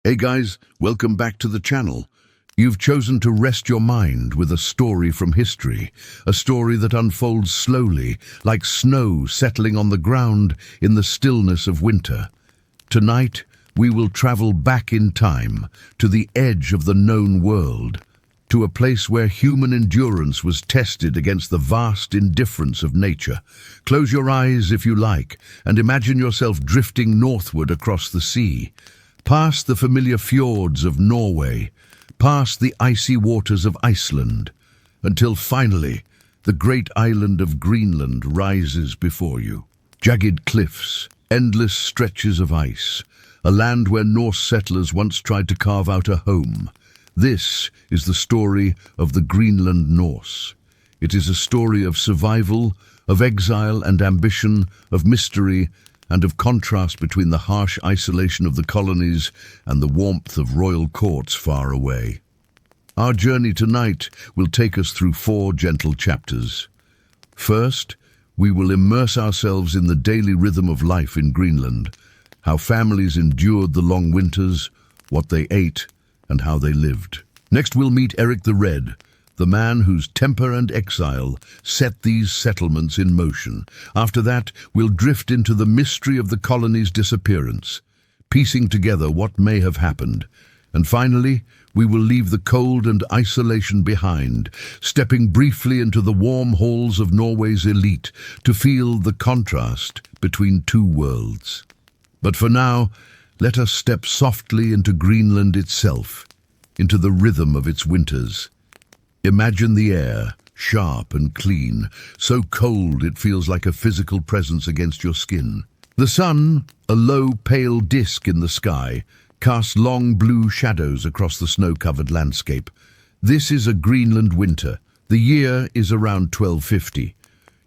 Hey guys, welcome back to the channel. You've chosen to rest your mind with a story from history, a story that unfolds slowly, like snow settling on the ground in the stillness of winter. Tonight, we will travel back in time, to the edge of the known world, to a place where human endurance was tested against the vast indifference of nature. Close your eyes if you like, and imagine yourself drifting northward across the sea, past the familiar fjords of Norway, past the icy waters of Iceland, until finally the great island of Greenland rises before you. Jagged cliffs, endless stretches of ice, a land where Norse settlers once tried to carve out a home. This is the story of the Greenland Norse. It is a story of survival, of exile and ambition, of mystery, and of contrast between the harsh isolation of the colonies and the warmth of royal courts far away. Our journey tonight will take us through 4 gentle chapters. First, we will immerse ourselves in the daily rhythm of life in Greenland, how families endured the long winters, what they ate, and how they lived. Next, we'll meet Eric the Red, the man whose temper and exile set these settlements in motion. After that, we'll drift into the mystery of the colony's disappearance, piecing together what may have happened. And finally, we will leave the cold and isolation behind, stepping briefly into the warm halls of Norway's elite to feel the contrast between 2 worlds. But for now, let us step softly into Greenland itself, into the rhythm of its winters. Imagine the air, sharp and clean, so cold it feels like a physical presence against your skin. The sun, a low, pale disk in the sky, casts long blue shadows across the snow-covered landscape. This is a Greenland winter. The year is around 1250.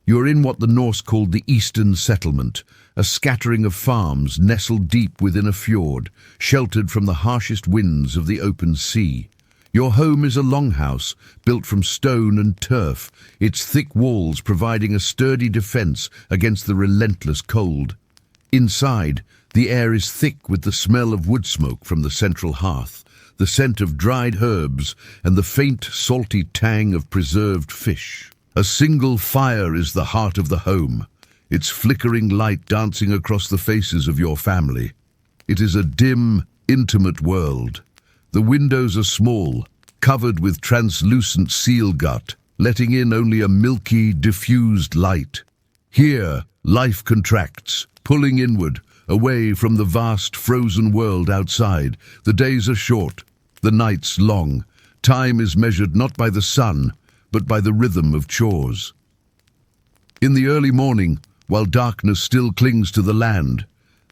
You're in what the Norse called the Eastern Settlement, a scattering of farms nestled deep within a fjord, sheltered from the harshest winds of the open sea. Your home is a longhouse, built from stone and turf, its thick walls providing a sturdy defense against the relentless cold. Inside, the air is thick with the smell of wood smoke from the central hearth, the scent of dried herbs, and the faint, salty tang of preserved fish. A single fire is the heart of the home, its flickering light dancing across the faces of your family. It is a dim, intimate world. The windows are small, covered with translucent seal gut, letting in only a milky, diffused light. Here, life contracts, pulling inward, away from the vast, frozen world outside. The days are short, the nights long. Time is measured not by the sun, but by the rhythm of chores. In the early morning, while darkness still clings to the land,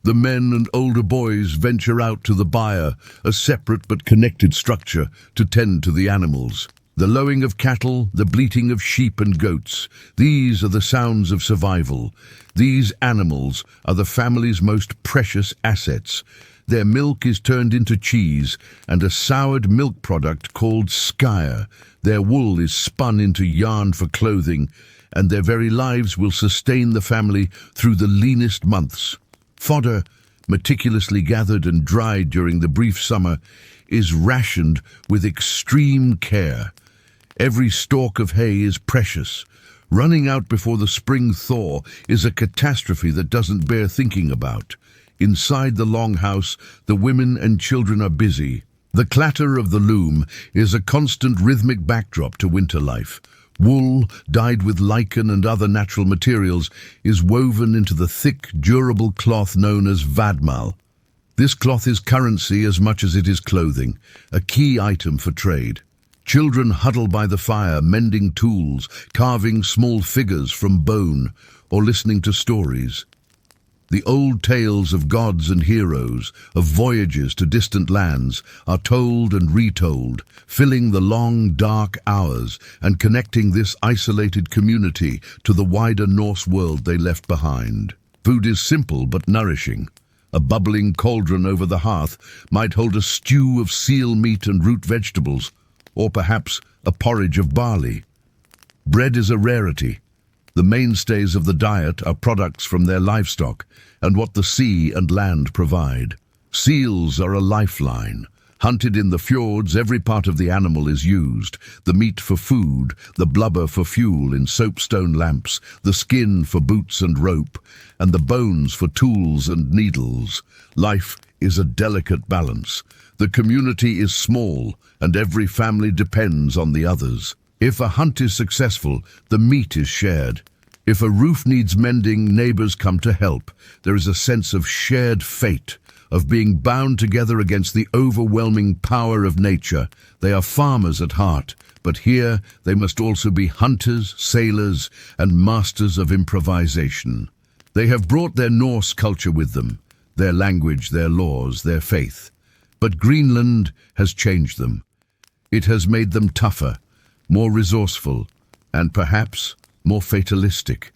the men and older boys venture out to the byre, a separate but connected structure, to tend to the animals. The lowing of cattle, the bleating of sheep and goats, these are the sounds of survival. These animals are the family's most precious assets. Their milk is turned into cheese and a soured milk product called skyr. Their wool is spun into yarn for clothing, and their very lives will sustain the family through the leanest months. Fodder, meticulously gathered and dried during the brief summer, is rationed with extreme care. Every stalk of hay is precious. Running out before the spring thaw is a catastrophe that doesn't bear thinking about. Inside the longhouse, the women and children are busy. The clatter of the loom is a constant rhythmic backdrop to winter life. Wool, dyed with lichen and other natural materials, is woven into the thick, durable cloth known as vadmal. This cloth is currency as much as it is clothing, a key item for trade. Children huddle by the fire, mending tools, carving small figures from bone, or listening to stories. The old tales of gods and heroes, of voyages to distant lands, are told and retold, filling the long, dark hours and connecting this isolated community to the wider Norse world they left behind. Food is simple but nourishing. A bubbling cauldron over the hearth might hold a stew of seal meat and root vegetables, or perhaps a porridge of barley. Bread is a rarity. The mainstays of the diet are products from their livestock and what the sea and land provide. Seals are a lifeline. Hunted in the fjords, every part of the animal is used. The meat for food, the blubber for fuel in soapstone lamps, the skin for boots and rope, and the bones for tools and needles. Life is a delicate balance. The community is small, and every family depends on the others. If a hunt is successful, the meat is shared. If a roof needs mending, neighbors come to help. There is a sense of shared fate, of being bound together against the overwhelming power of nature. They are farmers at heart, but here they must also be hunters, sailors, and masters of improvisation. They have brought their Norse culture with them, their language, their laws, their faith. But Greenland has changed them. It has made them tougher, more resourceful, and perhaps more fatalistic.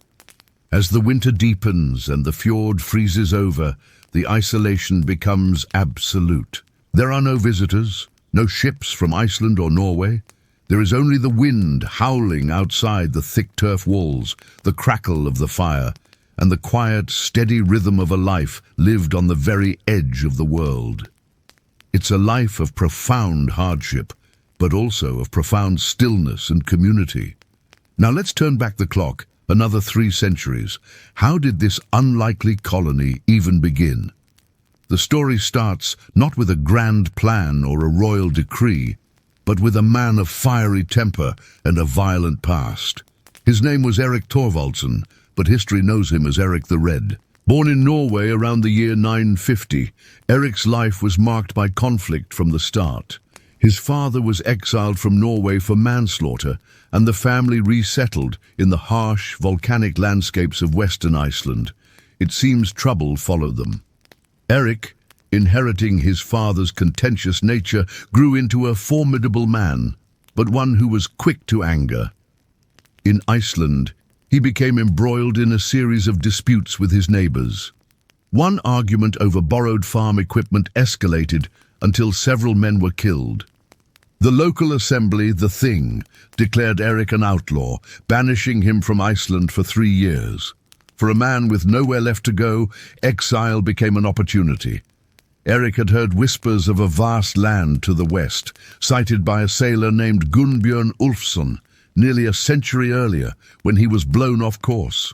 As the winter deepens and the fjord freezes over, the isolation becomes absolute. There are no visitors, no ships from Iceland or Norway. There is only the wind howling outside the thick turf walls, the crackle of the fire, and the quiet, steady rhythm of a life lived on the very edge of the world. It's a life of profound hardship, but also of profound stillness and community. Now let's turn back the clock another 3 centuries. How did this unlikely colony even begin? The story starts not with a grand plan or a royal decree, but with a man of fiery temper and a violent past. His name was Erik Thorvaldsson, but history knows him as Erik the Red. Born in Norway around the year 950, Erik's life was marked by conflict from the start. His father was exiled from Norway for manslaughter, and the family resettled in the harsh, volcanic landscapes of Western Iceland. It seems trouble followed them. Erik, inheriting his father's contentious nature, grew into a formidable man, but one who was quick to anger. In Iceland, he became embroiled in a series of disputes with his neighbors. One argument over borrowed farm equipment escalated until several men were killed. The local assembly, the Thing, declared Erik an outlaw, banishing him from Iceland for 3 years. For a man with nowhere left to go, exile became an opportunity. Erik had heard whispers of a vast land to the west, cited by a sailor named Gunnbjörn Ulfsson, nearly a century earlier, when he was blown off course.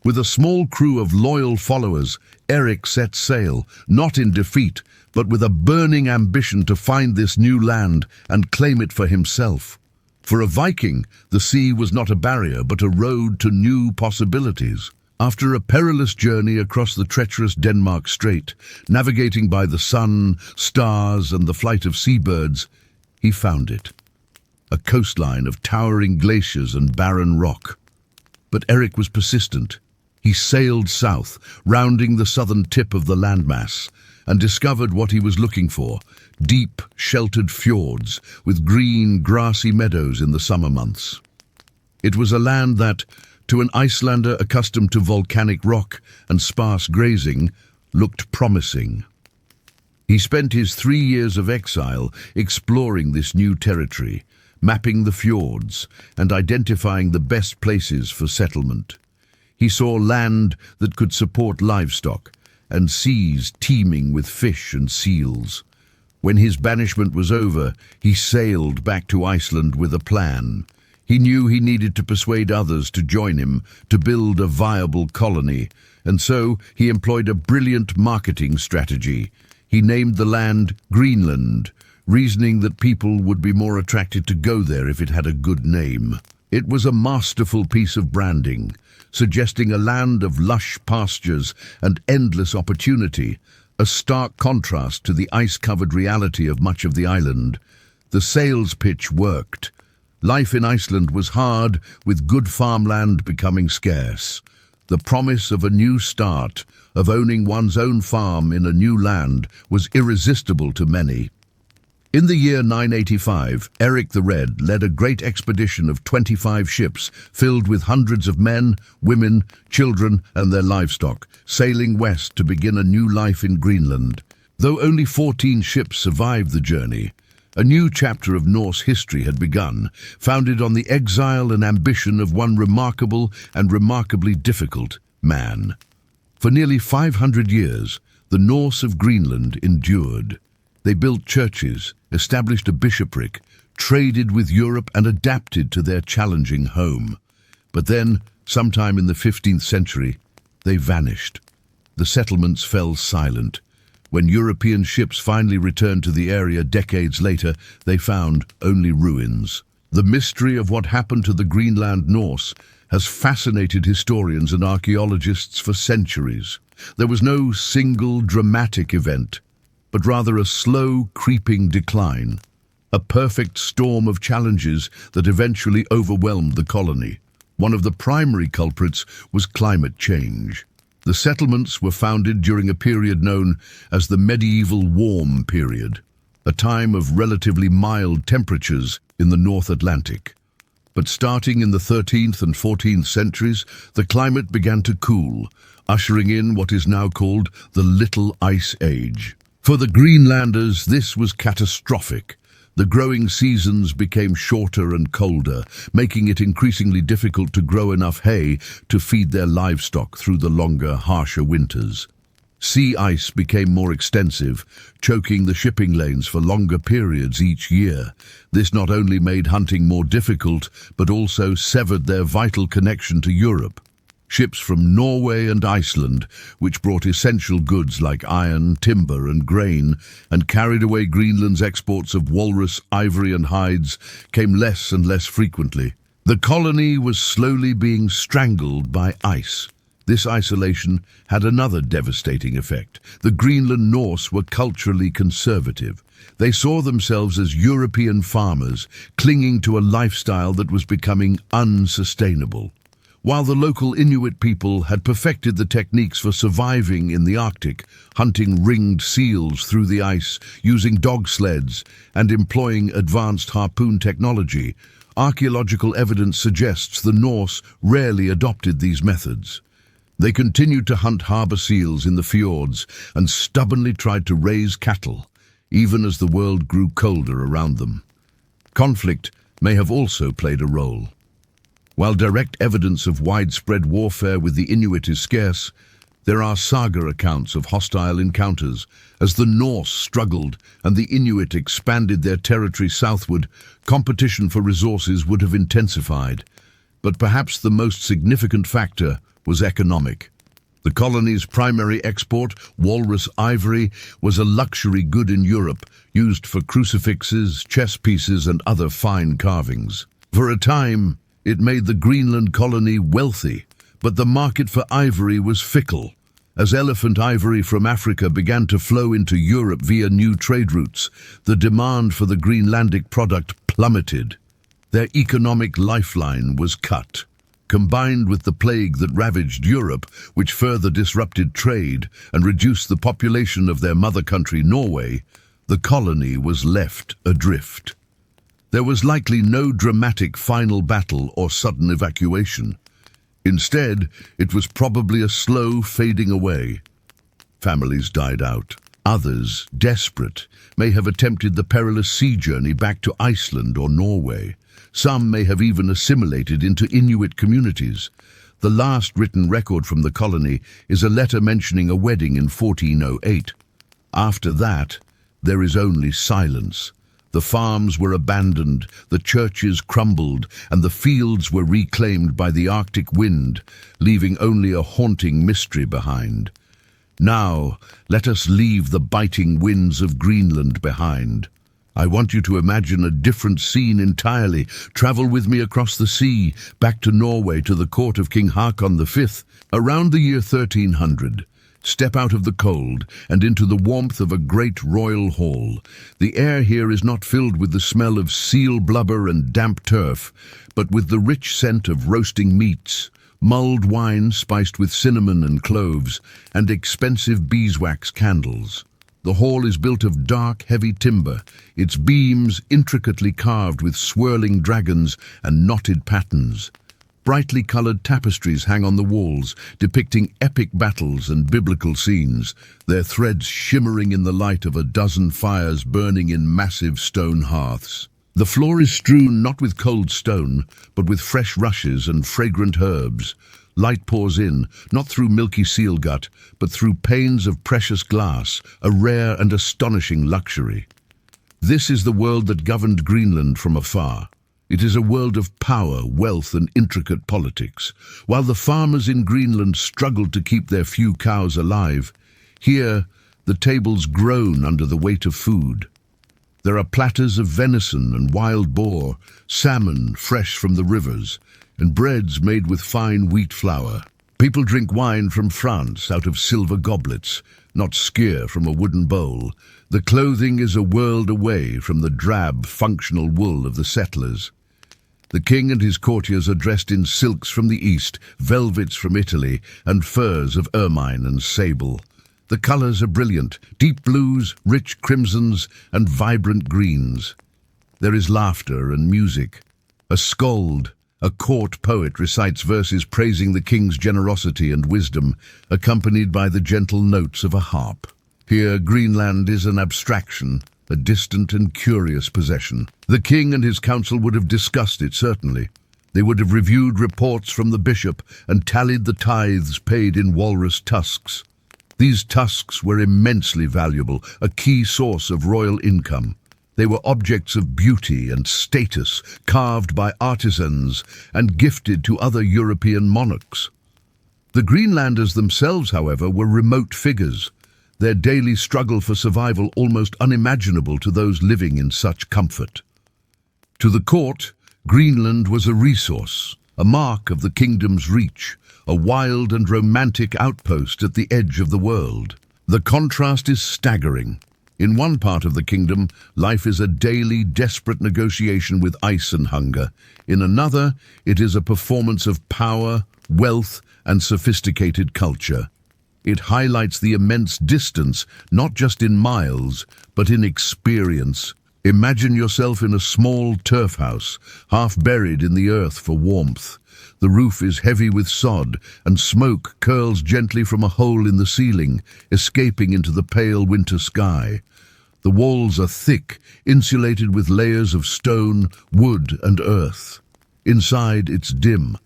With a small crew of loyal followers, Erik set sail, not in defeat, but with a burning ambition to find this new land and claim it for himself. For a Viking, the sea was not a barrier, but a road to new possibilities. After a perilous journey across the treacherous Denmark Strait, navigating by the sun, stars, and the flight of seabirds, he found it. A coastline of towering glaciers and barren rock. But Erik was persistent. He sailed south, rounding the southern tip of the landmass, and discovered what he was looking for: deep, sheltered fjords with green, grassy meadows in the summer months. It was a land that, to an Icelander accustomed to volcanic rock and sparse grazing, looked promising. He spent his 3 years of exile exploring this new territory, mapping the fjords and identifying the best places for settlement. He saw land that could support livestock and seas teeming with fish and seals. When his banishment was over, he sailed back to Iceland with a plan. He knew he needed to persuade others to join him, to build a viable colony, and so he employed a brilliant marketing strategy. He named the land Greenland, reasoning that people would be more attracted to go there if it had a good name. It was a masterful piece of branding, suggesting a land of lush pastures and endless opportunity, a stark contrast to the ice-covered reality of much of the island. The sales pitch worked. Life in Iceland was hard, with good farmland becoming scarce. The promise of a new start, of owning one's own farm in a new land, was irresistible to many. In the year 985, Erik the Red led a great expedition of 25 ships filled with hundreds of men, women, children, and their livestock, sailing west to begin a new life in Greenland. Though only 14 ships survived the journey, a new chapter of Norse history had begun, founded on the exile and ambition of one remarkable and remarkably difficult man. For nearly 500 years, The Norse of Greenland endured. They built churches, established a bishopric, traded with Europe and adapted to their challenging home. But then, sometime in the 15th century, they vanished. The settlements fell silent. When European ships finally returned to the area decades later, they found only ruins. The mystery of what happened to the Greenland Norse has fascinated historians and archaeologists for centuries. There was no single dramatic event, but rather a slow, creeping decline, a perfect storm of challenges that eventually overwhelmed the colony. One of the primary culprits was climate change. The settlements were founded during a period known as the medieval warm period, a time of relatively mild temperatures in the North Atlantic. But starting in the 13th and 14th centuries, the climate began to cool, ushering in what is now called the Little Ice Age. For the Greenlanders, this was catastrophic. The growing seasons became shorter and colder, making it increasingly difficult to grow enough hay to feed their livestock through the longer, harsher winters. Sea ice became more extensive, choking the shipping lanes for longer periods each year. This not only made hunting more difficult, but also severed their vital connection to Europe. Ships from Norway and Iceland, which brought essential goods like iron, timber and grain, and carried away Greenland's exports of walrus, ivory and hides, came less and less frequently. The colony was slowly being strangled by ice. This isolation had another devastating effect. The Greenland Norse were culturally conservative. They saw themselves as European farmers, clinging to a lifestyle that was becoming unsustainable. While the local Inuit people had perfected the techniques for surviving in the Arctic, hunting ringed seals through the ice, using dog sleds, and employing advanced harpoon technology, archaeological evidence suggests the Norse rarely adopted these methods. They continued to hunt harbor seals in the fjords and stubbornly tried to raise cattle, even as the world grew colder around them. Conflict may have also played a role. While direct evidence of widespread warfare with the Inuit is scarce, there are saga accounts of hostile encounters. As the Norse struggled and the Inuit expanded their territory southward, competition for resources would have intensified. But perhaps the most significant factor was economic. The colony's primary export, walrus ivory, was a luxury good in Europe, used for crucifixes, chess pieces, and other fine carvings. For a time, it made the Greenland colony wealthy, but the market for ivory was fickle. As elephant ivory from Africa began to flow into Europe via new trade routes, the demand for the Greenlandic product plummeted. Their economic lifeline was cut. Combined with the plague that ravaged Europe, which further disrupted trade and reduced the population of their mother country, Norway, the colony was left adrift. There was likely no dramatic final battle or sudden evacuation. Instead, it was probably a slow fading away. Families died out. Others, desperate, may have attempted the perilous sea journey back to Iceland or Norway. Some may have even assimilated into Inuit communities. The last written record from the colony is a letter mentioning a wedding in 1408. After that, there is only silence. The farms were abandoned, the churches crumbled, and the fields were reclaimed by the Arctic wind, leaving only a haunting mystery behind. Now, let us leave the biting winds of Greenland behind. I want you to imagine a different scene entirely. Travel with me across the sea, back to Norway, to the court of King Haakon V, around the year 1300. Step out of the cold and into the warmth of a great royal hall. The air here is not filled with the smell of seal blubber and damp turf, but with the rich scent of roasting meats, mulled wine spiced with cinnamon and cloves, and expensive beeswax candles. The hall is built of dark, heavy timber, its beams intricately carved with swirling dragons and knotted patterns. Brightly colored tapestries hang on the walls, depicting epic battles and biblical scenes, their threads shimmering in the light of a dozen fires burning in massive stone hearths. The floor is strewn not with cold stone, but with fresh rushes and fragrant herbs. Light pours in, not through milky seal gut, but through panes of precious glass, a rare and astonishing luxury. This is the world that governed Greenland from afar. It is a world of power, wealth, and intricate politics. While the farmers in Greenland struggled to keep their few cows alive, here the tables groan under the weight of food. There are platters of venison and wild boar, salmon fresh from the rivers, and breads made with fine wheat flour. People drink wine from France out of silver goblets, not skyr from a wooden bowl. The clothing is a world away from the drab, functional wool of the settlers. The king and his courtiers are dressed in silks from the east, velvets from Italy, and furs of ermine and sable. The colors are brilliant, deep blues, rich crimsons, and vibrant greens. There is laughter and music. A skald, a court poet, recites verses praising the king's generosity and wisdom, accompanied by the gentle notes of a harp. Here, Greenland is an abstraction, a distant and curious possession. The king and his council would have discussed it, certainly. They would have reviewed reports from the bishop and tallied the tithes paid in walrus tusks. These tusks were immensely valuable, a key source of royal income. They were objects of beauty and status, carved by artisans and gifted to other European monarchs. The Greenlanders themselves, however, were remote figures, their daily struggle for survival almost unimaginable to those living in such comfort. To the court, Greenland was a resource, a mark of the kingdom's reach, a wild and romantic outpost at the edge of the world. The contrast is staggering. In one part of the kingdom, life is a daily, desperate negotiation with ice and hunger. In another, it is a performance of power, wealth, and sophisticated culture. It highlights the immense distance, not just in miles, but in experience. Imagine yourself in a small turf house, half buried in the earth for warmth. The roof is heavy with sod, and smoke curls gently from a hole in the ceiling, escaping into the pale winter sky. The walls are thick, insulated with layers of stone, wood, and earth. Inside, it's dim.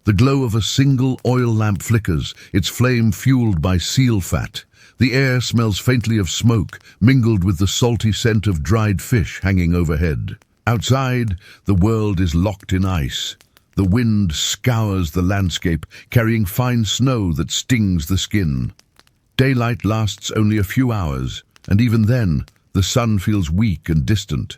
The glow of a single oil lamp flickers, its flame fueled by seal fat. The air smells faintly of smoke, mingled with the salty scent of dried fish hanging overhead. Outside, the world is locked in ice. The wind scours the landscape, carrying fine snow that stings the skin. Daylight lasts only a few hours, and even then, the sun feels weak and distant.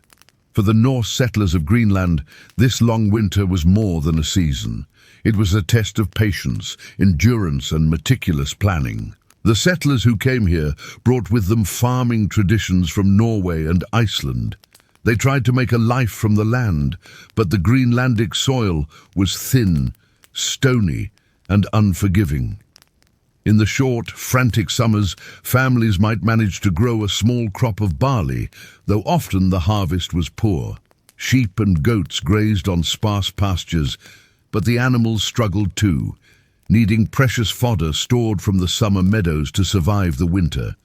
For the Norse settlers of Greenland, this long winter was more than a season. It was a test of patience, endurance, and meticulous planning. The settlers who came here brought with them farming traditions from Norway and Iceland. They tried to make a life from the land, but the Greenlandic soil was thin, stony, and unforgiving. In the short, frantic summers, families might manage to grow a small crop of barley, though often the harvest was poor. Sheep and goats grazed on sparse pastures, but the animals struggled too, needing precious fodder stored from the summer meadows to survive the winter.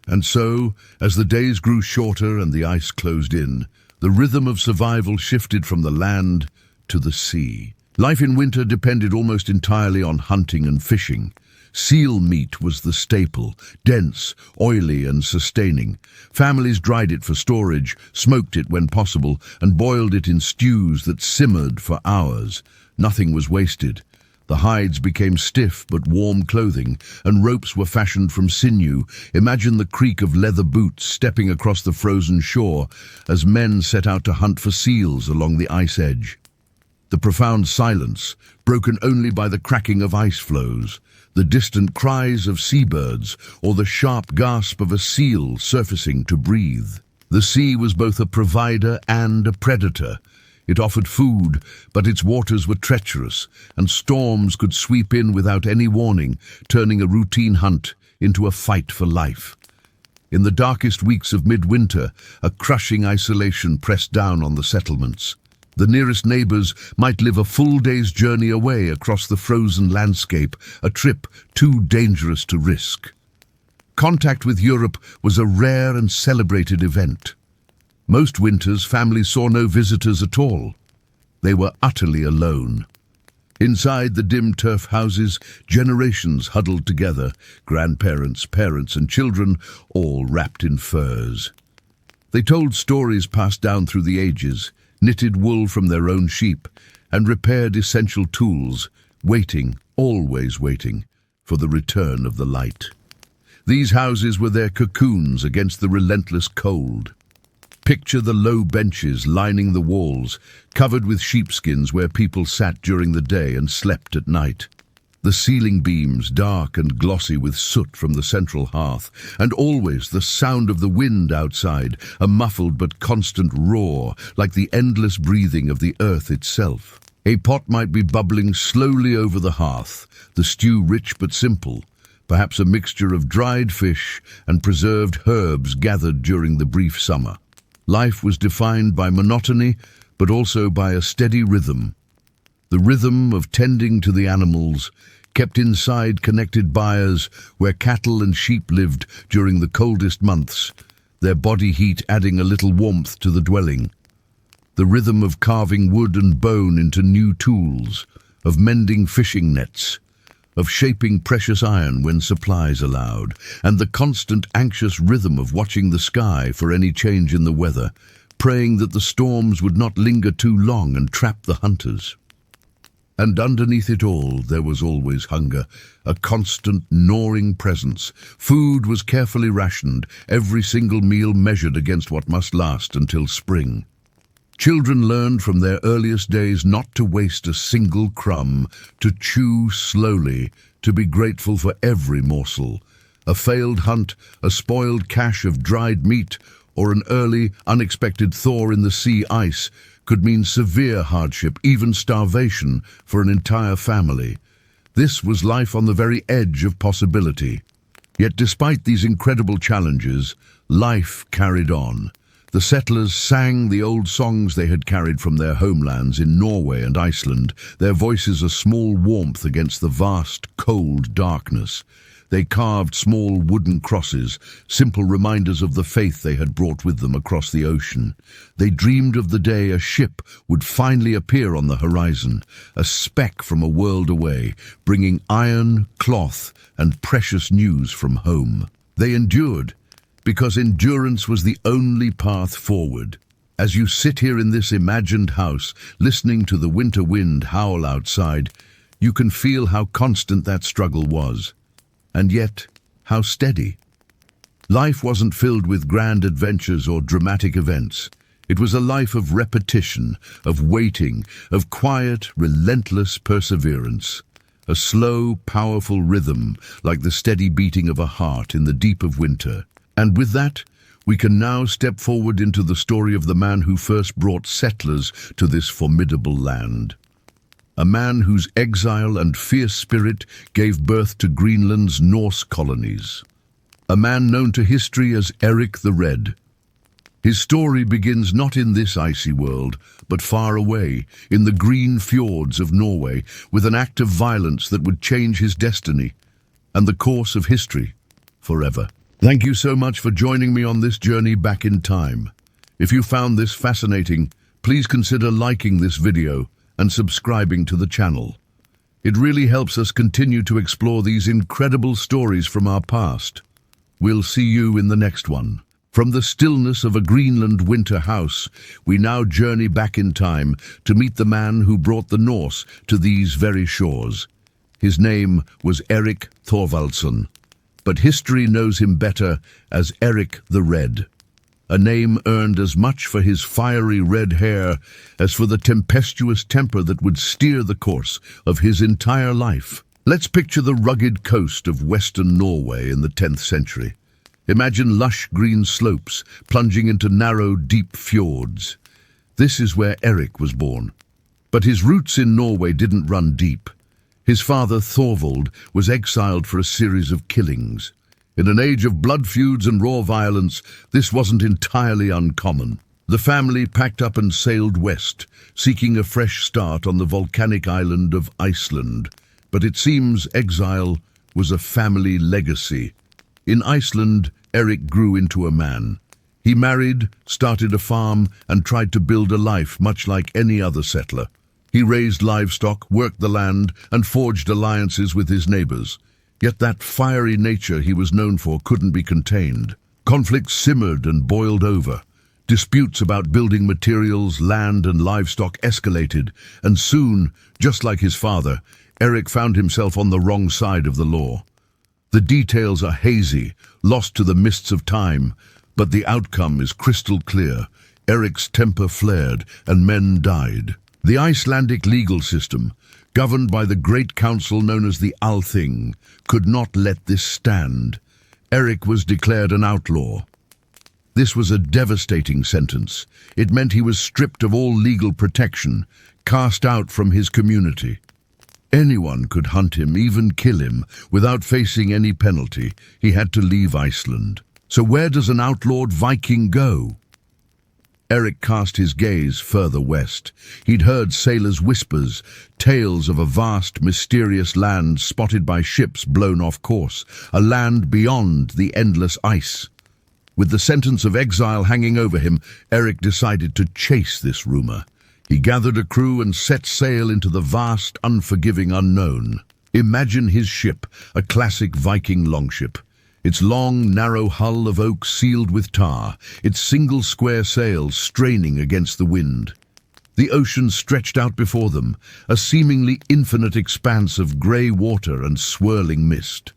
And so, as the days grew shorter and the ice closed in, the rhythm of survival shifted from the land to the sea. Life in winter depended almost entirely on hunting and fishing. Seal meat was the staple, dense, oily, and sustaining. Families dried it for storage, smoked it when possible, and boiled it in stews that simmered for hours. Nothing was wasted. The hides became stiff but warm clothing, and ropes were fashioned from sinew. Imagine the creak of leather boots stepping across the frozen shore as men set out to hunt for seals along the ice edge. The profound silence, broken only by the cracking of ice floes, the distant cries of seabirds, or the sharp gasp of a seal surfacing to breathe. The sea was both a provider and a predator. It offered food, but its waters were treacherous, and storms could sweep in without any warning, turning a routine hunt into a fight for life. In the darkest weeks of midwinter, a crushing isolation pressed down on the settlements. The nearest neighbors might live a full day's journey away across the frozen landscape, a trip too dangerous to risk. Contact with Europe was a rare and celebrated event. Most winters, families saw no visitors at all. They were utterly alone. Inside the dim turf houses, generations huddled together, grandparents, parents and children, all wrapped in furs. They told stories passed down through the ages, knitted wool from their own sheep, and repaired essential tools, waiting, always waiting, for the return of the light. These houses were their cocoons against the relentless cold. Picture the low benches lining the walls, covered with sheepskins where people sat during the day and slept at night. The ceiling beams dark and glossy with soot from the central hearth, and always the sound of the wind outside, a muffled but constant roar, like the endless breathing of the earth itself. A pot might be bubbling slowly over the hearth, the stew rich but simple, perhaps a mixture of dried fish and preserved herbs gathered during the brief summer. Life was defined by monotony, but also by a steady rhythm. The rhythm of tending to the animals, kept inside connected byres where cattle and sheep lived during the coldest months, their body heat adding a little warmth to the dwelling. The rhythm of carving wood and bone into new tools, of mending fishing nets, of shaping precious iron when supplies allowed, and the constant anxious rhythm of watching the sky for any change in the weather, praying that the storms would not linger too long and trap the hunters. And underneath it all, there was always hunger, a constant gnawing presence. Food was carefully rationed, every single meal measured against what must last until spring. Children learned from their earliest days not to waste a single crumb, to chew slowly, to be grateful for every morsel. A failed hunt, a spoiled cache of dried meat, or an early, unexpected thaw in the sea ice could mean severe hardship, even starvation, for an entire family. This was life on the very edge of possibility. Yet despite these incredible challenges, life carried on. The settlers sang the old songs they had carried from their homelands in Norway and Iceland, their voices a small warmth against the vast, cold darkness. They carved small wooden crosses, simple reminders of the faith they had brought with them across the ocean. They dreamed of the day a ship would finally appear on the horizon, a speck from a world away, bringing iron, cloth, and precious news from home. They endured, because endurance was the only path forward. As you sit here in this imagined house, listening to the winter wind howl outside, you can feel how constant that struggle was. And yet, how steady. Life wasn't filled with grand adventures or dramatic events. It was a life of repetition, of waiting, of quiet, relentless perseverance. A slow, powerful rhythm, like the steady beating of a heart in the deep of winter. And with that, we can now step forward into the story of the man who first brought settlers to this formidable land. A man whose exile and fierce spirit gave birth to Greenland's Norse colonies. A man known to history as Eric the Red. His story begins not in this icy world, but far away, in the green fjords of Norway, with an act of violence that would change his destiny and the course of history forever. Thank you so much for joining me on this journey back in time. If you found this fascinating, please consider liking this video and subscribing to the channel. It really helps us continue to explore these incredible stories from our past. We'll see you in the next one. From the stillness of a Greenland winter house, we now journey back in time to meet the man who brought the Norse to these very shores. His name was Eric Thorvaldsson, but history knows him better as Eric the Red. A name earned as much for his fiery red hair as for the tempestuous temper that would steer the course of his entire life. Let's picture the rugged coast of western Norway in the 10th century. Imagine lush green slopes plunging into narrow, deep fjords. This is where Eric was born. But his roots in Norway didn't run deep. His father, Thorvald, was exiled for a series of killings. In an age of blood feuds and raw violence, this wasn't entirely uncommon. The family packed up and sailed west, seeking a fresh start on the volcanic island of Iceland. But it seems exile was a family legacy. In Iceland, Eric grew into a man. He married, started a farm, and tried to build a life much like any other settler. He raised livestock, worked the land, and forged alliances with his neighbors. Yet that fiery nature he was known for couldn't be contained. Conflicts simmered and boiled over. Disputes about building materials, land, and livestock escalated, and soon, just like his father, Eric found himself on the wrong side of the law. The details are hazy, lost to the mists of time, but the outcome is crystal clear. Eric's temper flared, and men died. The Icelandic legal system, governed by the great council known as the Althing, could not let this stand. Eric was declared an outlaw. This was a devastating sentence. It meant he was stripped of all legal protection, cast out from his community. Anyone could hunt him, even kill him, without facing any penalty. He had to leave Iceland. So where does an outlawed Viking go? Eric cast his gaze further west. He'd heard sailors' whispers, tales of a vast, mysterious land spotted by ships blown off course, a land beyond the endless ice. With the sentence of exile hanging over him, Eric decided to chase this rumor. He gathered a crew and set sail into the vast, unforgiving unknown. Imagine his ship, a classic Viking longship. Its long, narrow hull of oak sealed with tar, its single square sails straining against the wind. The ocean stretched out before them, a seemingly infinite expanse of grey water and swirling mist.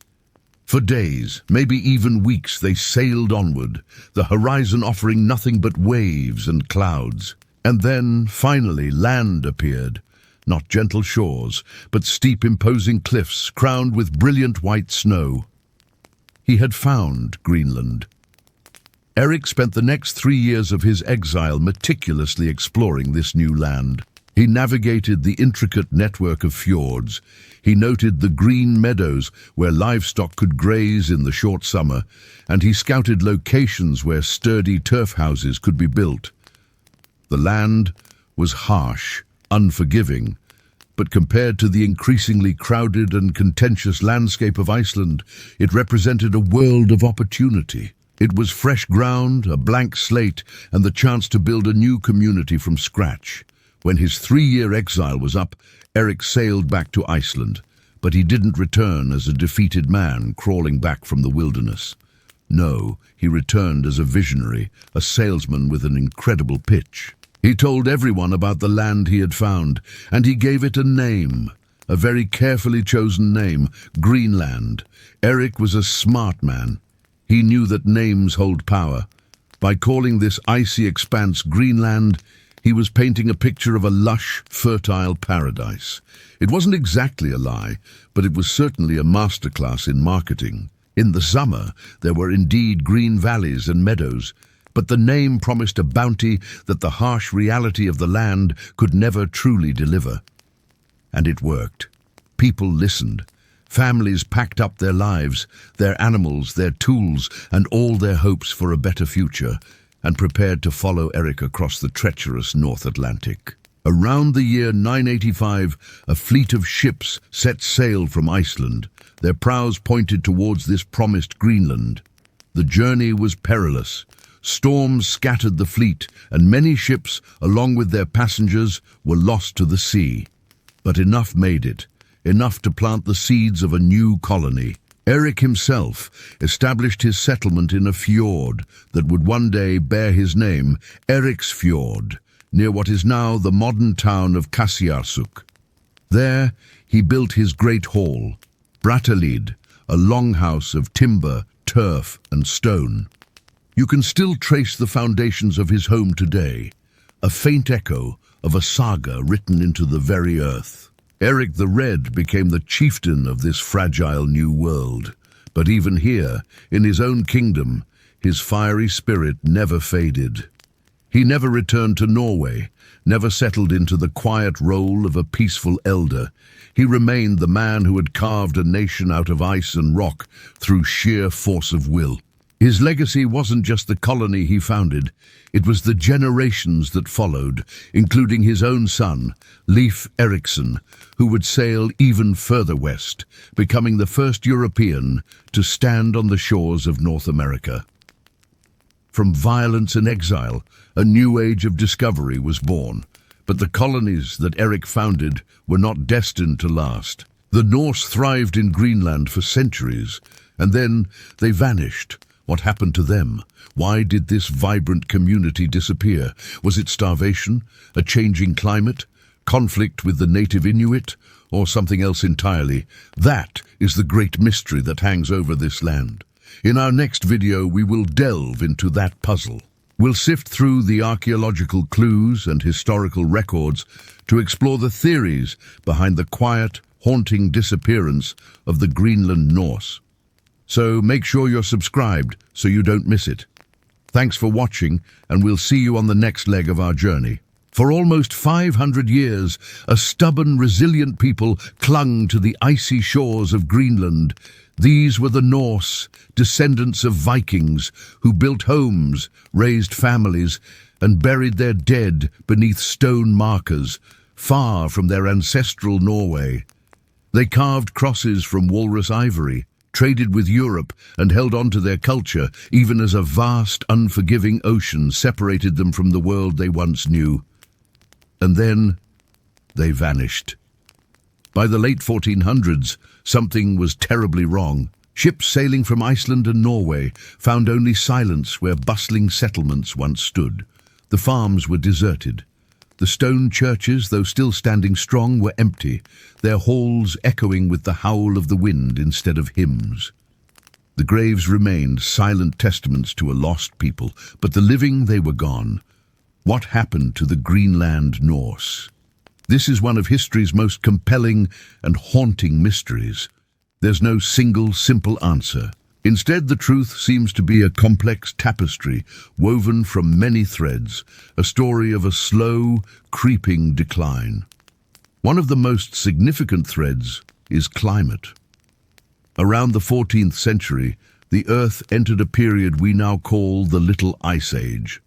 For days, maybe even weeks, they sailed onward, the horizon offering nothing but waves and clouds. And then, finally, land appeared. Not gentle shores, but steep, imposing cliffs crowned with brilliant white snow. He had found Greenland. Eric spent the next 3 years of his exile meticulously exploring this new land. He navigated the intricate network of fjords. He noted the green meadows where livestock could graze in the short summer, and he scouted locations where sturdy turf houses could be built. The land was harsh, unforgiving, but compared to the increasingly crowded and contentious landscape of Iceland, it represented a world of opportunity. It was fresh ground, a blank slate, and the chance to build a new community from scratch. When his 3-year exile was up, Eric sailed back to Iceland, but he didn't return as a defeated man crawling back from the wilderness. No, he returned as a visionary, a salesman with an incredible pitch. He told everyone about the land he had found, and he gave it a name, a very carefully chosen name, Greenland. Eric was a smart man. He knew that names hold power. By calling this icy expanse Greenland, he was painting a picture of a lush, fertile paradise. It wasn't exactly a lie, but it was certainly a masterclass in marketing. In the summer, there were indeed green valleys and meadows, but the name promised a bounty that the harsh reality of the land could never truly deliver. And it worked. People listened. Families packed up their lives, their animals, their tools, and all their hopes for a better future, and prepared to follow Eric across the treacherous North Atlantic. Around the year 985, a fleet of ships set sail from Iceland. Their prows pointed towards this promised Greenland. The journey was perilous. Storms scattered the fleet, and many ships, along with their passengers, were lost to the sea. But enough made it, enough to plant the seeds of a new colony. Eric himself established his settlement in a fjord that would one day bear his name, Eric's Fjord, near what is now the modern town of Kassiarsuk. There he built his great hall, Brattahlid, a longhouse of timber, turf, and stone. You can still trace the foundations of his home today, a faint echo of a saga written into the very earth. Eric the Red became the chieftain of this fragile new world. But even here, in his own kingdom, his fiery spirit never faded. He never returned to Norway, never settled into the quiet role of a peaceful elder. He remained the man who had carved a nation out of ice and rock through sheer force of will. His legacy wasn't just the colony he founded, it was the generations that followed, including his own son, Leif Erikson, who would sail even further west, becoming the first European to stand on the shores of North America. From violence and exile, a new age of discovery was born, But the colonies that Eric founded were not destined to last. The Norse thrived in Greenland for centuries, and then they vanished. What happened to them? Why did this vibrant community disappear? Was it starvation, a changing climate, conflict with the native Inuit, or something else entirely? That is the great mystery that hangs over this land. In our next video, we will delve into that puzzle. We'll sift through the archaeological clues and historical records to explore the theories behind the quiet, haunting disappearance of the Greenland Norse. So make sure you're subscribed so you don't miss it. Thanks for watching, and we'll see you on the next leg of our journey. For almost 500 years, a stubborn, resilient people clung to the icy shores of Greenland. These were the Norse, descendants of Vikings, who built homes, raised families, and buried their dead beneath stone markers, far from their ancestral Norway. They carved crosses from walrus ivory, traded with Europe, and held on to their culture, even as a vast, unforgiving ocean separated them from the world they once knew. And then they vanished. By the late 1400s, something was terribly wrong. Ships sailing from Iceland and Norway found only silence where bustling settlements once stood. The farms were deserted. The stone churches, though still standing strong, were empty, their halls echoing with the howl of the wind instead of hymns. The graves remained, silent testaments to a lost people, but the living, they were gone. What happened to the Greenland Norse? This is one of history's most compelling and haunting mysteries. There's no single, simple answer. Instead, the truth seems to be a complex tapestry woven from many threads, a story of a slow, creeping decline. One of the most significant threads is climate. Around the 14th century, the Earth entered a period we now call the Little Ice Age.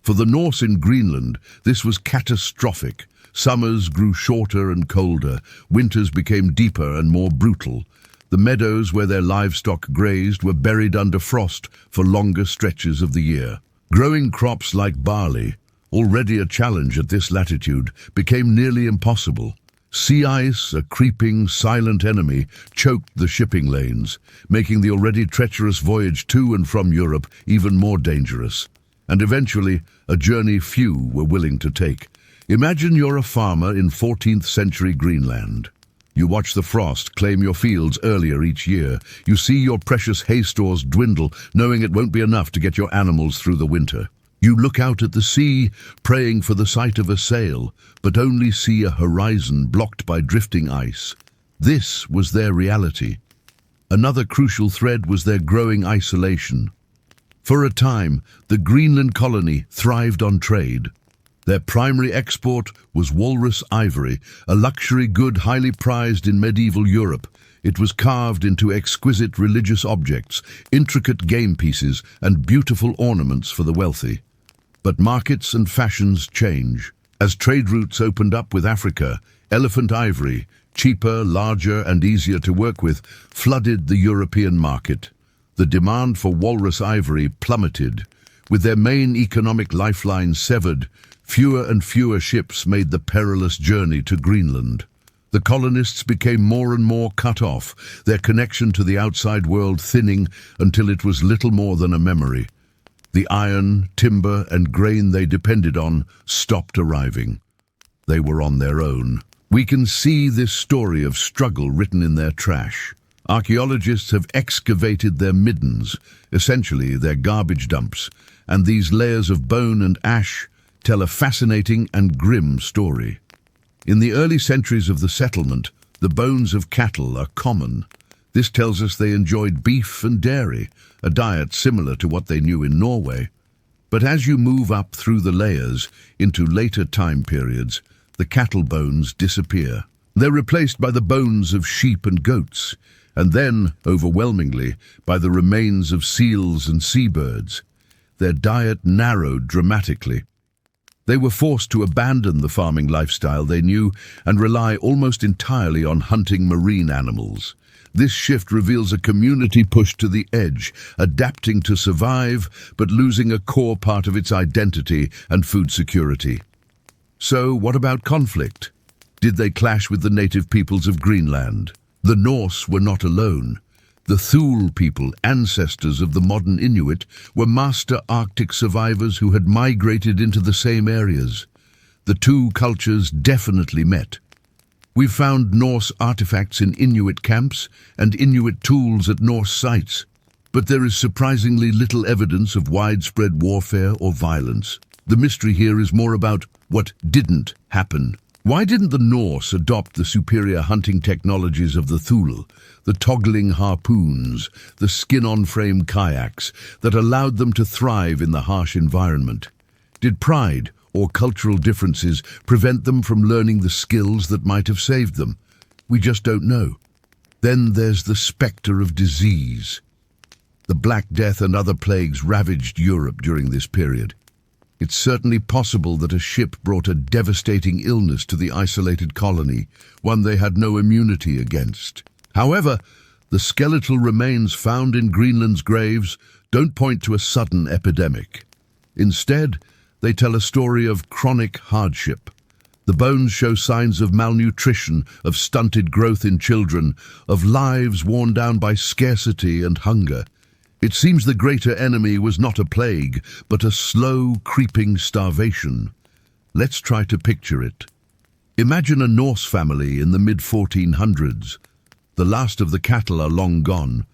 For the Norse in Greenland, this was catastrophic. Summers grew shorter and colder, winters became deeper and more brutal. The meadows where their livestock grazed were buried under frost for longer stretches of the year. Growing crops like barley, already a challenge at this latitude, became nearly impossible. Sea ice, a creeping, silent enemy, choked the shipping lanes, making the already treacherous voyage to and from Europe even more dangerous. And eventually, a journey few were willing to take. Imagine you're a farmer in 14th century Greenland. You watch the frost claim your fields earlier each year. You see your precious hay stores dwindle, knowing it won't be enough to get your animals through the winter. You look out at the sea, praying for the sight of a sail, but only see a horizon blocked by drifting ice. This was their reality. Another crucial thread was their growing isolation. For a time, the Greenland colony thrived on trade. Their primary export was walrus ivory, a luxury good highly prized in medieval Europe. It was carved into exquisite religious objects, intricate game pieces, and beautiful ornaments for the wealthy. But markets and fashions change. As trade routes opened up with Africa, elephant ivory, cheaper, larger, and easier to work with, flooded the European market. The demand for walrus ivory plummeted. With their main economic lifeline severed, fewer and fewer ships made the perilous journey to Greenland. The colonists became more and more cut off, their connection to the outside world thinning until it was little more than a memory. The iron, timber, and grain they depended on stopped arriving. They were on their own. We can see this story of struggle written in their trash. Archaeologists have excavated their middens, essentially their garbage dumps, and these layers of bone and ash tell a fascinating and grim story. In the early centuries of the settlement, the bones of cattle are common. This tells us they enjoyed beef and dairy, a diet similar to what they knew in Norway. But as you move up through the layers into later time periods, the cattle bones disappear. They're replaced by the bones of sheep and goats, and then, overwhelmingly, by the remains of seals and seabirds. Their diet narrowed dramatically. They were forced to abandon the farming lifestyle they knew and rely almost entirely on hunting marine animals. This shift reveals a community pushed to the edge, adapting to survive, but losing a core part of its identity and food security. So, what about conflict? Did they clash with the native peoples of Greenland? The Norse were not alone. The Thule people, ancestors of the modern Inuit, were master Arctic survivors who had migrated into the same areas. The two cultures definitely met. We've found Norse artifacts in Inuit camps and Inuit tools at Norse sites, but there is surprisingly little evidence of widespread warfare or violence. The mystery here is more about what didn't happen. Why didn't the Norse adopt the superior hunting technologies of the Thule, the toggling harpoons, the skin-on-frame kayaks that allowed them to thrive in the harsh environment? Did pride or cultural differences prevent them from learning the skills that might have saved them? We just don't know. Then there's the spectre of disease. The Black Death and other plagues ravaged Europe during this period. It's certainly possible that a ship brought a devastating illness to the isolated colony, one they had no immunity against. However, the skeletal remains found in Greenland's graves don't point to a sudden epidemic. Instead, they tell a story of chronic hardship. The bones show signs of malnutrition, of stunted growth in children, of lives worn down by scarcity and hunger. It seems the greater enemy was not a plague, but a slow, creeping starvation. Let's try to picture it. Imagine a Norse family in the mid-1400s. The last of the cattle are long gone.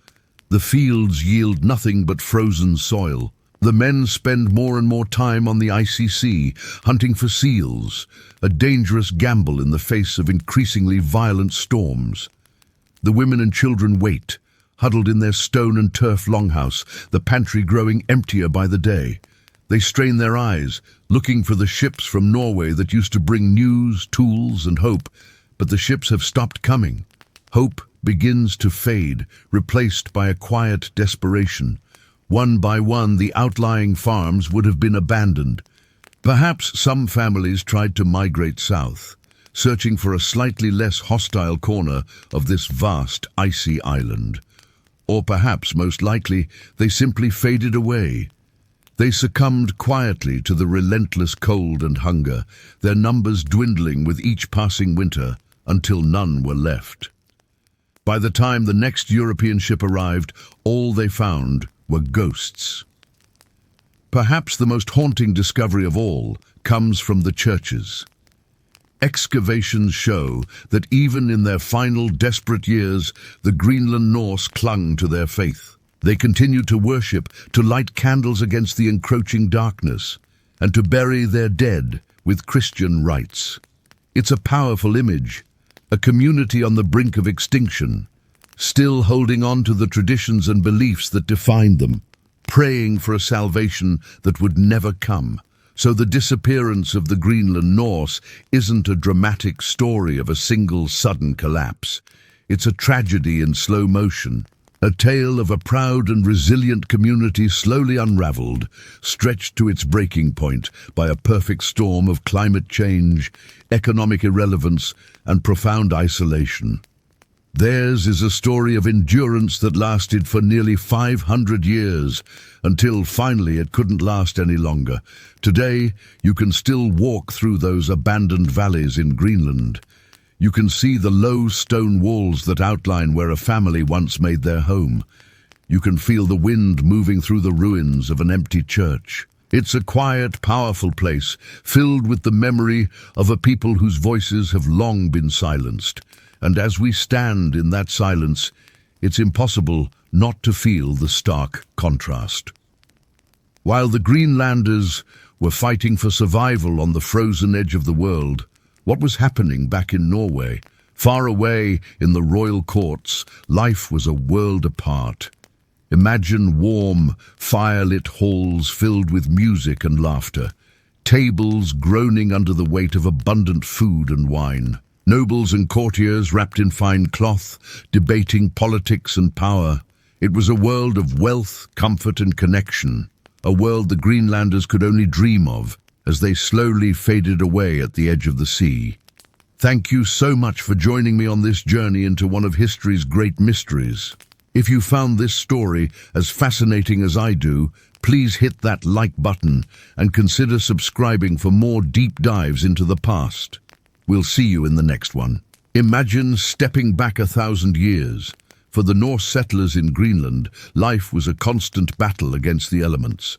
The fields yield nothing but frozen soil. The men spend more and more time on the icy sea, hunting for seals, a dangerous gamble in the face of increasingly violent storms. The women and children wait, huddled in their stone and turf longhouse, the pantry growing emptier by the day. They strain their eyes, looking for the ships from Norway that used to bring news, tools, and hope, but the ships have stopped coming. Hope begins to fade, replaced by a quiet desperation. One by one, the outlying farms would have been abandoned. Perhaps some families tried to migrate south, searching for a slightly less hostile corner of this vast, icy island. Or perhaps, most likely, they simply faded away. They succumbed quietly to the relentless cold and hunger, their numbers dwindling with each passing winter until none were left. By the time the next European ship arrived, all they found were ghosts. Perhaps the most haunting discovery of all comes from the churches. Excavations show that even in their final desperate years, the Greenland Norse clung to their faith. They continued to worship, to light candles against the encroaching darkness, and to bury their dead with Christian rites. It's a powerful image, a community on the brink of extinction, still holding on to the traditions and beliefs that defined them, praying for a salvation that would never come. So the disappearance of the Greenland Norse isn't a dramatic story of a single sudden collapse. It's a tragedy in slow motion, a tale of a proud and resilient community slowly unraveled, stretched to its breaking point by a perfect storm of climate change, economic irrelevance, and profound isolation. Theirs is a story of endurance that lasted for nearly 500 years, until finally it couldn't last any longer. Today, you can still walk through those abandoned valleys in Greenland. You can see the low stone walls that outline where a family once made their home. You can feel the wind moving through the ruins of an empty church. It's a quiet, powerful place, filled with the memory of a people whose voices have long been silenced. And as we stand in that silence, it's impossible not to feel the stark contrast. While the Greenlanders were fighting for survival on the frozen edge of the world, what was happening back in Norway? Far away in the royal courts, life was a world apart. Imagine warm, firelit halls filled with music and laughter, tables groaning under the weight of abundant food and wine. Nobles and courtiers wrapped in fine cloth, debating politics and power. It was a world of wealth, comfort and connection, a world the Greenlanders could only dream of as they slowly faded away at the edge of the sea. Thank you so much for joining me on this journey into one of history's great mysteries. If you found this story as fascinating as I do, Please hit that like button and consider subscribing for more deep dives into the past. We'll see you in the next one. Imagine stepping back 1,000 years. For the Norse settlers in Greenland, life was a constant battle against the elements.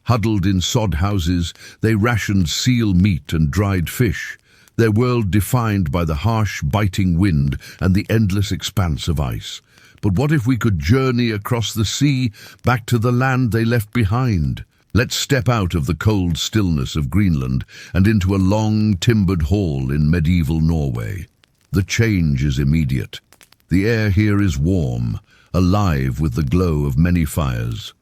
Huddled in sod houses, they rationed seal meat and dried fish, their world defined by the harsh, biting wind and the endless expanse of ice. But what if we could journey across the sea back to the land they left behind? Let's step out of the cold stillness of Greenland and into a long, timbered hall in medieval Norway. The change is immediate. The air here is warm, alive with the glow of many fires.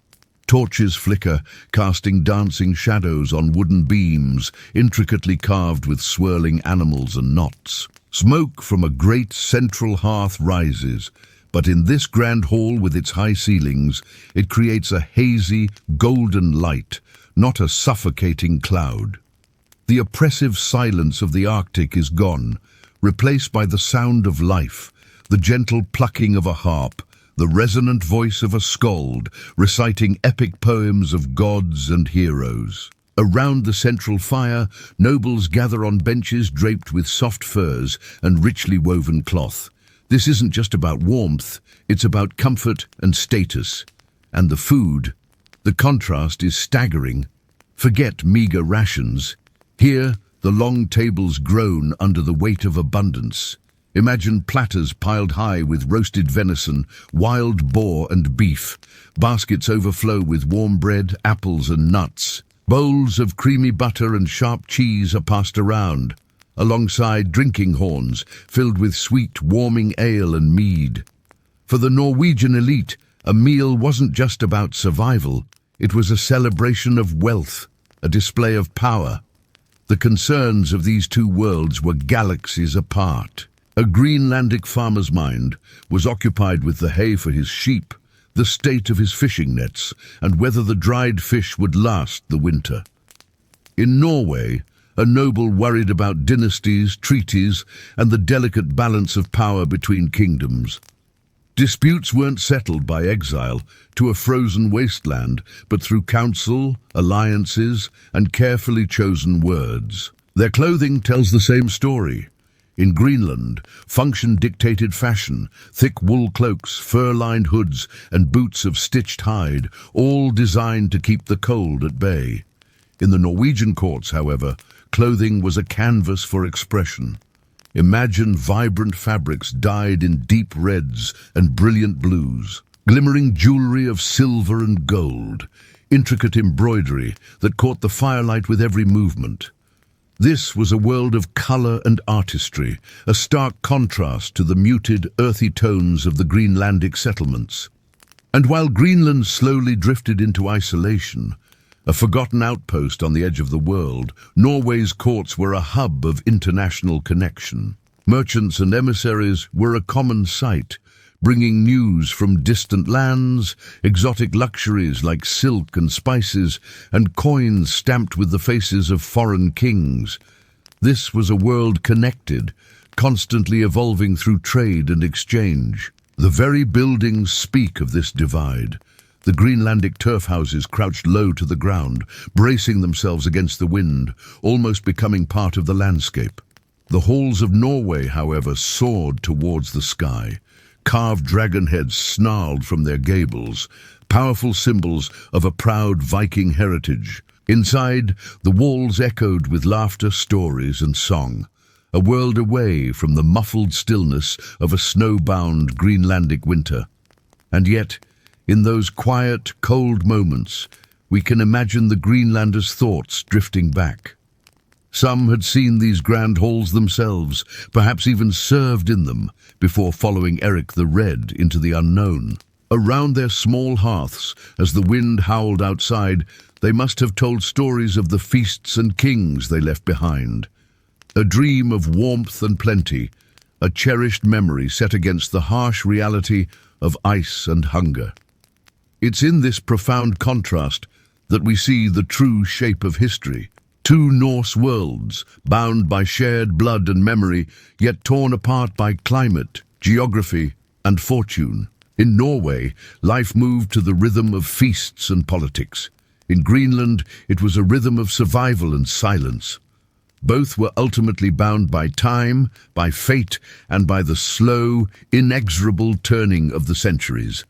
Torches flicker, casting dancing shadows on wooden beams, intricately carved with swirling animals and knots. Smoke from a great central hearth rises, but in this grand hall with its high ceilings, it creates a hazy, golden light, not a suffocating cloud. The oppressive silence of the Arctic is gone, replaced by the sound of life, the gentle plucking of a harp, the resonant voice of a skald reciting epic poems of gods and heroes. Around the central fire, nobles gather on benches draped with soft furs and richly woven cloth. This isn't just about warmth, it's about comfort and status. And the food, the contrast is staggering. Forget meager rations. Here, the long tables groan under the weight of abundance. Imagine platters piled high with roasted venison, wild boar and beef. Baskets overflow with warm bread, apples and nuts. Bowls of creamy butter and sharp cheese are passed around, alongside drinking horns filled with sweet, warming ale and mead. For the Norwegian elite, a meal wasn't just about survival. It was a celebration of wealth, a display of power. The concerns of these two worlds were galaxies apart. A Greenlandic farmer's mind was occupied with the hay for his sheep, the state of his fishing nets, and whether the dried fish would last the winter. In Norway, a noble worried about dynasties, treaties, and the delicate balance of power between kingdoms. Disputes weren't settled by exile to a frozen wasteland, but through counsel, alliances, and carefully chosen words. Their clothing tells the same story. In Greenland, function dictated fashion, thick wool cloaks, fur-lined hoods, and boots of stitched hide, all designed to keep the cold at bay. In the Norwegian courts, however, clothing was a canvas for expression. Imagine vibrant fabrics dyed in deep reds and brilliant blues, glimmering jewelry of silver and gold, intricate embroidery that caught the firelight with every movement. This was a world of color and artistry, a stark contrast to the muted, earthy tones of the Greenlandic settlements. And while Greenland slowly drifted into isolation, a forgotten outpost on the edge of the world, Norway's courts were a hub of international connection. Merchants and emissaries were a common sight, bringing news from distant lands, exotic luxuries like silk and spices, and coins stamped with the faces of foreign kings. This was a world connected, constantly evolving through trade and exchange. The very buildings speak of this divide. The Greenlandic turf houses crouched low to the ground, bracing themselves against the wind, almost becoming part of the landscape. The halls of Norway, however, soared towards the sky. Carved dragon heads snarled from their gables, powerful symbols of a proud Viking heritage. Inside, the walls echoed with laughter, stories, and song, a world away from the muffled stillness of a snow-bound Greenlandic winter. And yet, in those quiet, cold moments, we can imagine the Greenlanders' thoughts drifting back. Some had seen these grand halls themselves, perhaps even served in them, before following Eric the Red into the unknown. Around their small hearths, as the wind howled outside, they must have told stories of the feasts and kings they left behind. A dream of warmth and plenty, a cherished memory set against the harsh reality of ice and hunger. It's in this profound contrast that we see the true shape of history. Two Norse worlds, bound by shared blood and memory, yet torn apart by climate, geography, and fortune. In Norway, life moved to the rhythm of feasts and politics. In Greenland, it was a rhythm of survival and silence. Both were ultimately bound by time, by fate, and by the slow, inexorable turning of the centuries.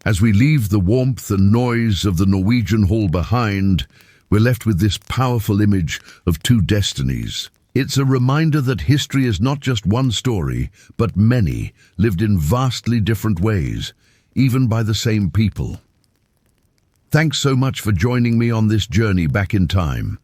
As we leave the warmth and noise of the Norwegian hall behind, we're left with this powerful image of two destinies. It's a reminder that history is not just one story, but many, lived in vastly different ways, even by the same people. Thanks so much for joining me on this journey back in time.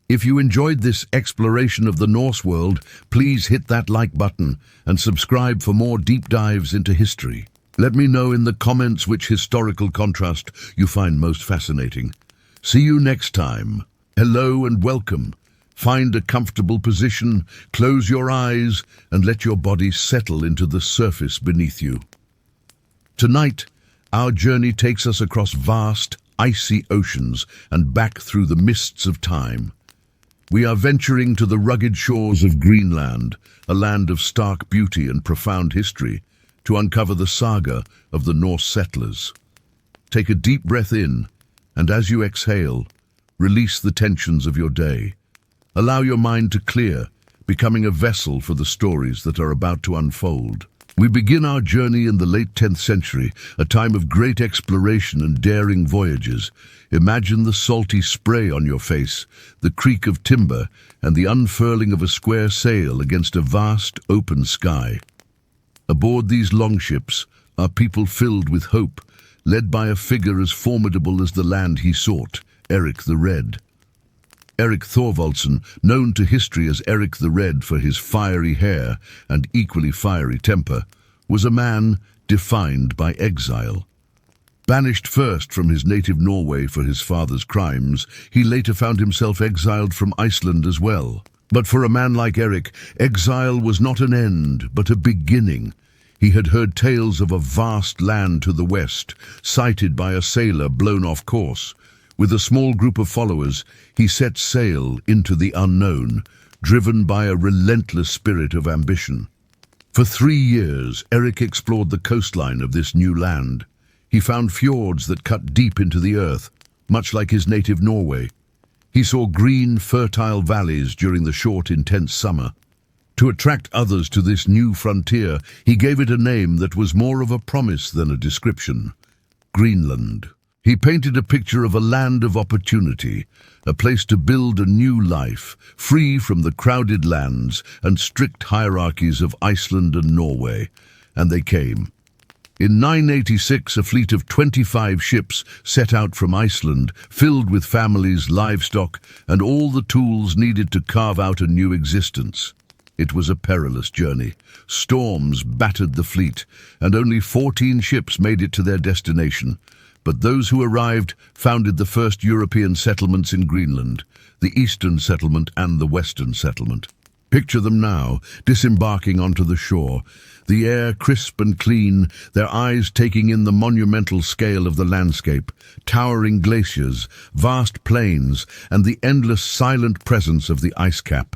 If you enjoyed this exploration of the Norse world, please hit that like button and subscribe for more deep dives into history. Let me know in the comments which historical contrast you find most fascinating. See you next time. Hello and welcome. Find a comfortable position, close your eyes, and let your body settle into the surface beneath you. Tonight, our journey takes us across vast, icy oceans and back through the mists of time. We are venturing to the rugged shores of Greenland, a land of stark beauty and profound history, to uncover the saga of the Norse settlers. Take a deep breath in, and as you exhale, release the tensions of your day. Allow your mind to clear, becoming a vessel for the stories that are about to unfold. We begin our journey in the late 10th century, a time of great exploration and daring voyages. Imagine the salty spray on your face, the creak of timber, and the unfurling of a square sail against a vast, open sky. Aboard these longships are people filled with hope, led by a figure as formidable as the land he sought, Eric the Red. Eric Thorvaldsen, known to history as Eric the Red for his fiery hair and equally fiery temper, was a man defined by exile. Banished first from his native Norway for his father's crimes, he later found himself exiled from Iceland as well. But for a man like Eric, exile was not an end, but a beginning. He had heard tales of a vast land to the west, sighted by a sailor blown off course. With a small group of followers, he set sail into the unknown, driven by a relentless spirit of ambition. For 3 years, Eric explored the coastline of this new land. He found fjords that cut deep into the earth, much like his native Norway. He saw green, fertile valleys during the short, intense summer. To attract others to this new frontier, he gave it a name that was more of a promise than a description: Greenland. He painted a picture of a land of opportunity, a place to build a new life, free from the crowded lands and strict hierarchies of Iceland and Norway. And they came. In 986, a fleet of 25 ships set out from Iceland, filled with families, livestock, and all the tools needed to carve out a new existence. It was a perilous journey. Storms battered the fleet, and only 14 ships made it to their destination. But those who arrived founded the first European settlements in Greenland, the Eastern Settlement and the Western Settlement. Picture them now, disembarking onto the shore, the air crisp and clean, their eyes taking in the monumental scale of the landscape, towering glaciers, vast plains, and the endless silent presence of the ice cap.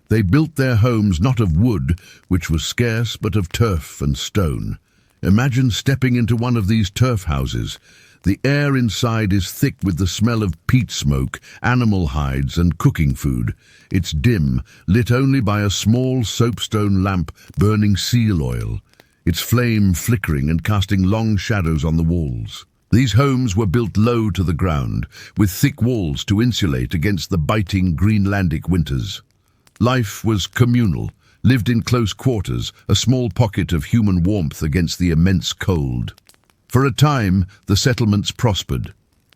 They built their homes not of wood, which was scarce, but of turf and stone. Imagine stepping into one of these turf houses. The air inside is thick with the smell of peat smoke, animal hides, and cooking food. It's dim, lit only by a small soapstone lamp burning seal oil, its flame flickering and casting long shadows on the walls. These homes were built low to the ground, with thick walls to insulate against the biting Greenlandic winters. Life was communal, lived in close quarters, a small pocket of human warmth against the immense cold. For a time, the settlements prospered.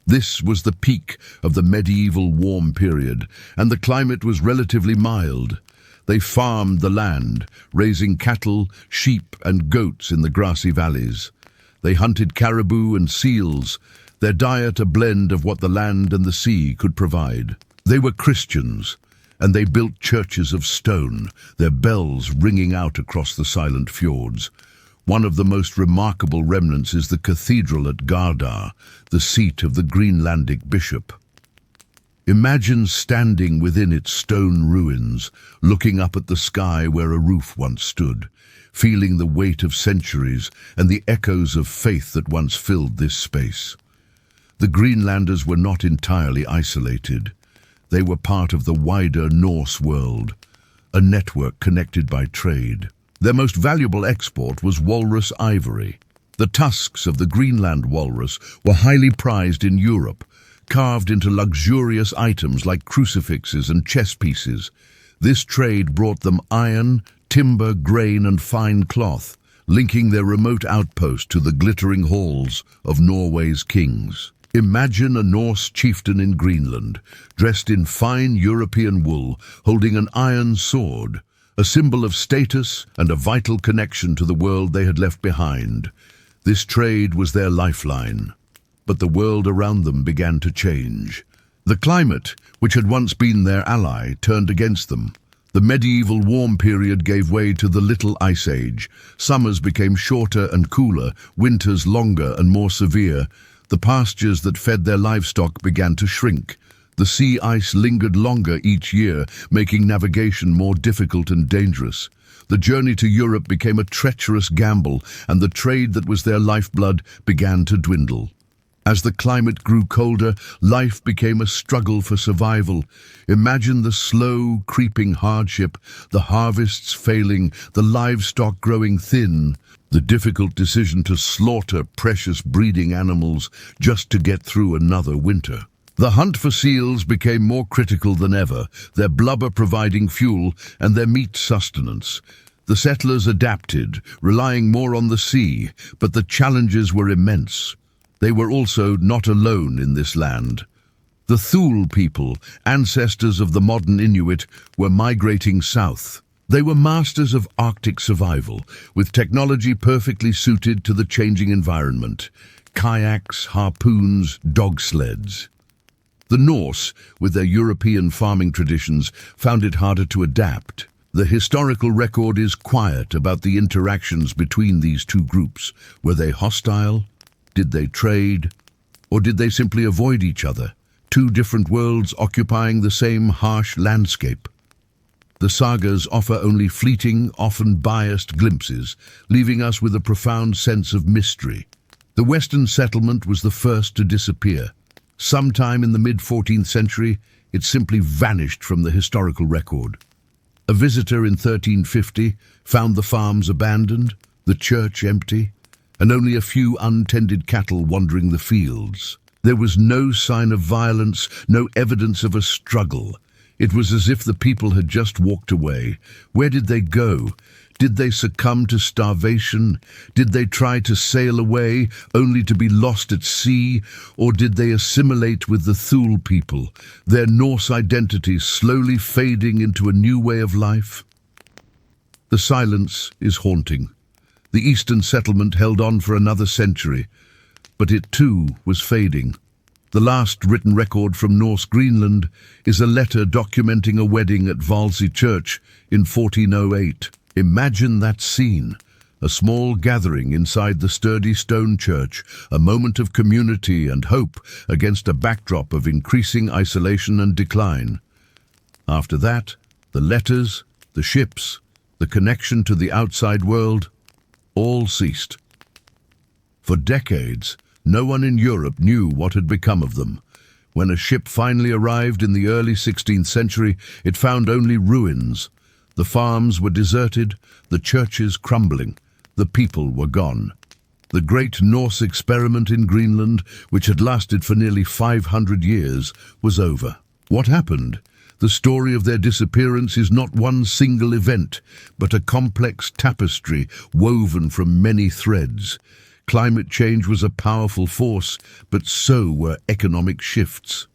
This was the peak of the medieval warm period, and the climate was relatively mild. They farmed the land, raising cattle, sheep, and goats in the grassy valleys. They hunted caribou and seals, their diet a blend of what the land and the sea could provide. They were Christians, and they built churches of stone, their bells ringing out across the silent fjords. One of the most remarkable remnants is the cathedral at Gardar, the seat of the Greenlandic bishop. Imagine standing within its stone ruins, looking up at the sky where a roof once stood, feeling the weight of centuries and the echoes of faith that once filled this space. The Greenlanders were not entirely isolated. They were part of the wider Norse world, a network connected by trade. Their most valuable export was walrus ivory. The tusks of the Greenland walrus were highly prized in Europe, carved into luxurious items like crucifixes and chess pieces. This trade brought them iron, timber, grain, and fine cloth, linking their remote outpost to the glittering halls of Norway's kings. Imagine a Norse chieftain in Greenland, dressed in fine European wool, holding an iron sword, a symbol of status and a vital connection to the world they had left behind. This trade was their lifeline. But the world around them began to change. The climate, which had once been their ally, turned against them. The medieval warm period gave way to the Little Ice Age. Summers became shorter and cooler, winters longer and more severe. The pastures that fed their livestock began to shrink. The sea ice lingered longer each year, making navigation more difficult and dangerous. The journey to Europe became a treacherous gamble, and the trade that was their lifeblood began to dwindle. As the climate grew colder, life became a struggle for survival. Imagine the slow, creeping hardship, the harvests failing, the livestock growing thin, the difficult decision to slaughter precious breeding animals just to get through another winter. The hunt for seals became more critical than ever, their blubber providing fuel and their meat sustenance. The settlers adapted, relying more on the sea, but the challenges were immense. They were also not alone in this land. The Thule people, ancestors of the modern Inuit, were migrating south. They were masters of Arctic survival, with technology perfectly suited to the changing environment. Kayaks, harpoons, dog sleds. The Norse, with their European farming traditions, found it harder to adapt. The historical record is quiet about the interactions between these two groups. Were they hostile? Did they trade? Or did they simply avoid each other? Two different worlds occupying the same harsh landscape. The sagas offer only fleeting, often biased glimpses, leaving us with a profound sense of mystery. The Western settlement was the first to disappear. Sometime in the mid-14th century, it simply vanished from the historical record. A visitor in 1350 found the farms abandoned, the church empty, and only a few untended cattle wandering the fields. There was no sign of violence, no evidence of a struggle. It was as if the people had just walked away. Where did they go? Did they succumb to starvation? Did they try to sail away, only to be lost at sea? Or did they assimilate with the Thule people, their Norse identity slowly fading into a new way of life? The silence is haunting. The eastern settlement held on for another century, but it too was fading. The last written record from Norse Greenland is a letter documenting a wedding at Valsey Church in 1408. Imagine that scene, a small gathering inside the sturdy stone church, a moment of community and hope against a backdrop of increasing isolation and decline. After that, the letters, the ships, the connection to the outside world, all ceased. For decades, no one in Europe knew what had become of them. When a ship finally arrived in the early 16th century, it found only ruins. The farms were deserted, the churches crumbling, the people were gone. The great Norse experiment in Greenland, which had lasted for nearly 500 years, was over. What happened? The story of their disappearance is not one single event, but a complex tapestry woven from many threads. Climate change was a powerful force, but so were economic shifts.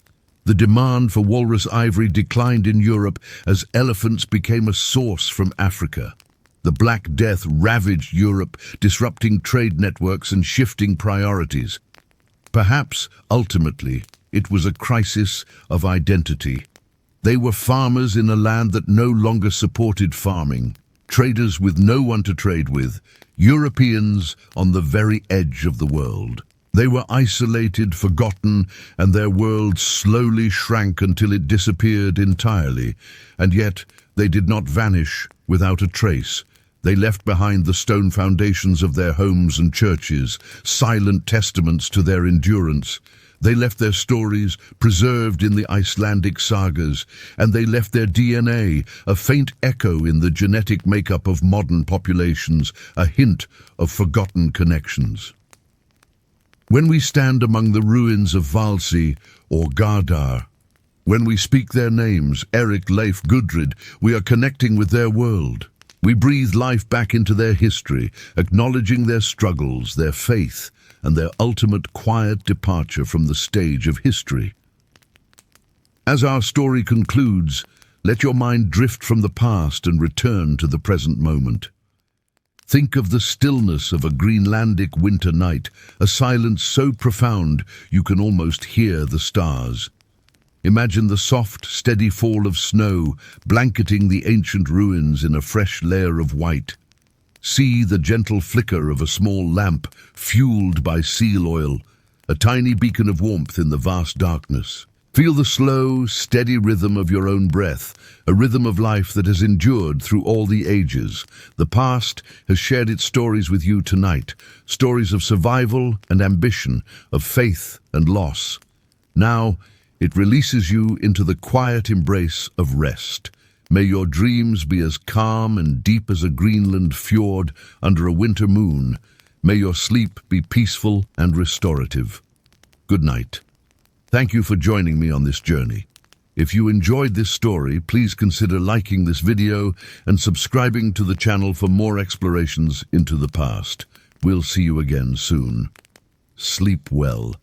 The demand for walrus ivory declined in Europe as elephants became a source from Africa. The Black Death ravaged Europe, disrupting trade networks and shifting priorities. Perhaps, ultimately, it was a crisis of identity. They were farmers in a land that no longer supported farming, traders with no one to trade with, Europeans on the very edge of the world. They were isolated, forgotten, and their world slowly shrank until it disappeared entirely. And yet, they did not vanish without a trace. They left behind the stone foundations of their homes and churches, silent testaments to their endurance. They left their stories preserved in the Icelandic sagas, and they left their DNA, a faint echo in the genetic makeup of modern populations, a hint of forgotten connections. When we stand among the ruins of Valsi or Gardar, when we speak their names, Eric, Leif, Gudrid, we are connecting with their world. We breathe life back into their history, acknowledging their struggles, their faith, and their ultimate quiet departure from the stage of history. As our story concludes, let your mind drift from the past and return to the present moment. Think of the stillness of a Greenlandic winter night, a silence so profound you can almost hear the stars. Imagine the soft, steady fall of snow blanketing the ancient ruins in a fresh layer of white. See the gentle flicker of a small lamp fueled by seal oil, a tiny beacon of warmth in the vast darkness. Feel the slow, steady rhythm of your own breath, a rhythm of life that has endured through all the ages. The past has shared its stories with you tonight, stories of survival and ambition, of faith and loss. Now, it releases you into the quiet embrace of rest. May your dreams be as calm and deep as a Greenland fjord under a winter moon. May your sleep be peaceful and restorative. Good night. Thank you for joining me on this journey. If you enjoyed this story, please consider liking this video and subscribing to the channel for more explorations into the past. We'll see you again soon. Sleep well.